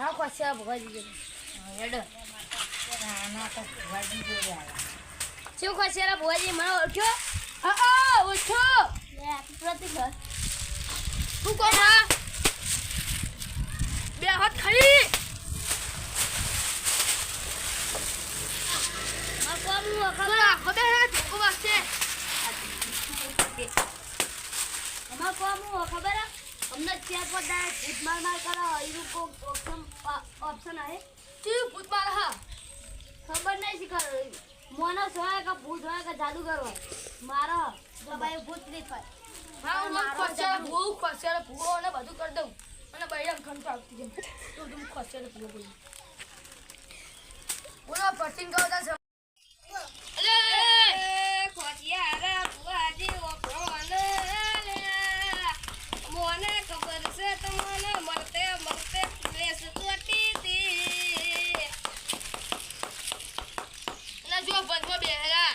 હા ખોસિયા ભોજી હેડ ના તો ભુવાજી જોડે આવ્યા. શું ખોસિયા ભોજી મને ઓળખ્યો હા ઓળખ્યો લે પ્રતિક તું કોણ હા બે હાથ ખાલી માં કોમ ખબર હે તું વાસ્તે અમાર કોમ ખબર હે हमने चेयर पर डाल भूत मार करा ये को ऑप्शन है क्यों भूत मार हा खबर नहीं सिखा मोनो सोया का भूत होया का जादूगर હોય મારો તો ભાઈ ભૂત ની થાય હા હું ખોસિયા ભૂવો ને બધું કરી દઉં અને બૈરામ ખંડ આવતી જેમ તો તું ખોસિયા ભૂવો બોલ બોલો પટિંગ ગાવતા છે અલે ખોસિયા રે ભૂવાજી ઓપરો ને મોને ખબર છે તમને મરતે મરતે પ્રેસ તોટી દી ના જો બંધમાં બેહરા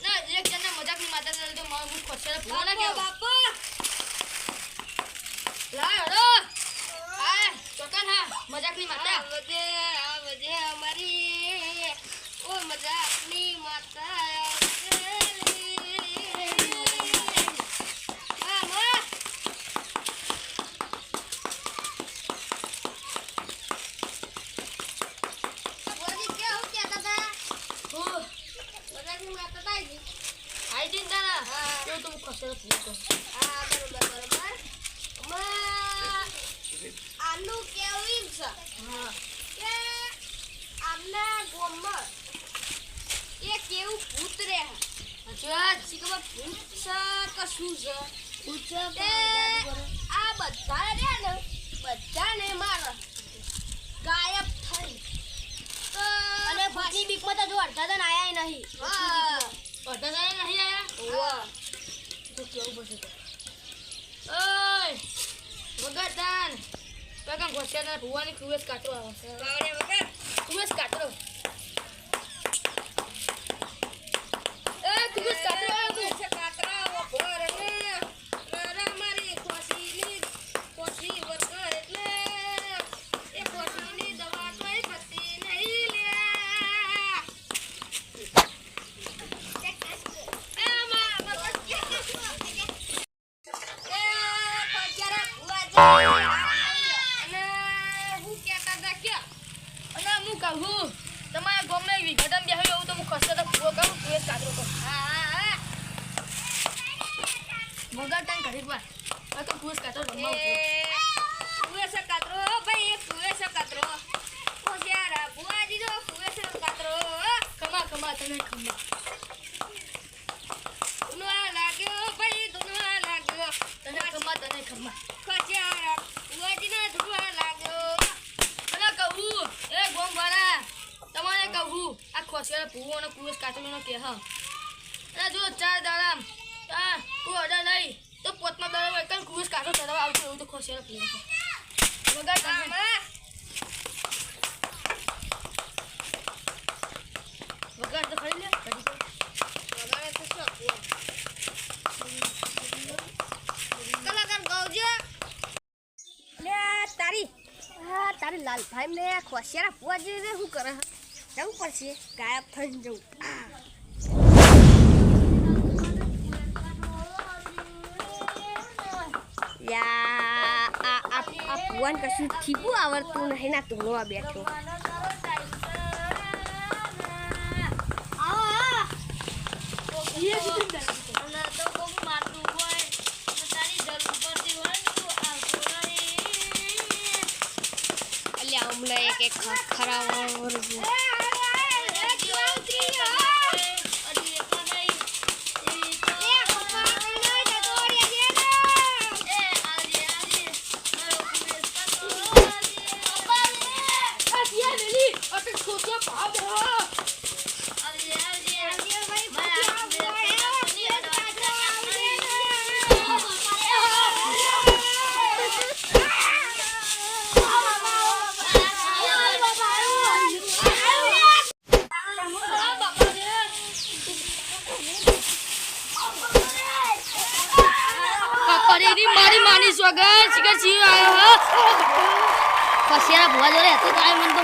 ના એક જણને મજાકની માતા ને તો હું ખોસરે ફોન કે બાપુ લા હડો આ ચોકન હા મજાકની માતા આવજે અમારી ઓ મજાકની માતા આલુ કેવી છે હા કે આમના ગોમમાં એ કેવું ભૂત રે અચ્છા શીખવા ભૂત છે કે શું છે ભૂત છે આ બધા રે ને બધાને મારે ગાયબ થઈ તો અને ભૂતની બીકમાં તો જો અડધા જણ આયા નહીં હા અડધા જણ નહીં આયા વાહ તો કેવું પડશે ઓય વગરદાન કાકા ઘોસિયાના ભુવાની કુવેસ કાટરો આવે છે બાવડે વગર કુવેસ કાટરો એ કુવેસ કાટરો આવે છે કાટરા વગર ને મારા મારી ખોસીની ખોસી વગર એટલે એ ખોસીની દવા કોઈ પતી નહીં લે તમારા ગામમાં વિઘટન બેહ્યો એવું તો હું ખસે તો પૂરો કરું કુવેસ કાતરો કર હા મગર તને ઘડી વાર આ તો કુવેસ કાતરો રમવા કુવેસ કાતરો ભાઈ એ કુવેસ કાતરો ઓ યાર બુઆજી જો કુવેસ કાતરો ખમા તને ખમા દુનવા લાગ્યો ભાઈ દુનવા લાગ્યો તને ખમા ખોસિયા બુઆજી ના દુનવા લાગ્યો અને કહું એ ગોમ વાળા તમારે કહું આ ખોસિયા ભૂવો અને કુવેસ કાતરો કે હા અને જો 4 દાડામ કોઈ ઓર્ડર નહીં તો પોતમાં દરે વૈકલ કુવેસ કાતરો ચડવા આવતો એવું તો ખોસિયા ભૂવો છે વગર તો ખરી લે કદી વગર તો શું કલાકાર ગૌજે લે તારી લાલ ભાઈ ને ખોસિયા ભૂવાજી રે શું કરે જવું પડશે ગાયબ થઈને જવું યા આ ભુવન કશું થીપું આવડતું નહીં ના ધોળવા બેઠો એક ખરા મારી માની સ્વાગત શિખર સિંહ આવ્યો પછી એના ભુવા જોડે હતું તો મને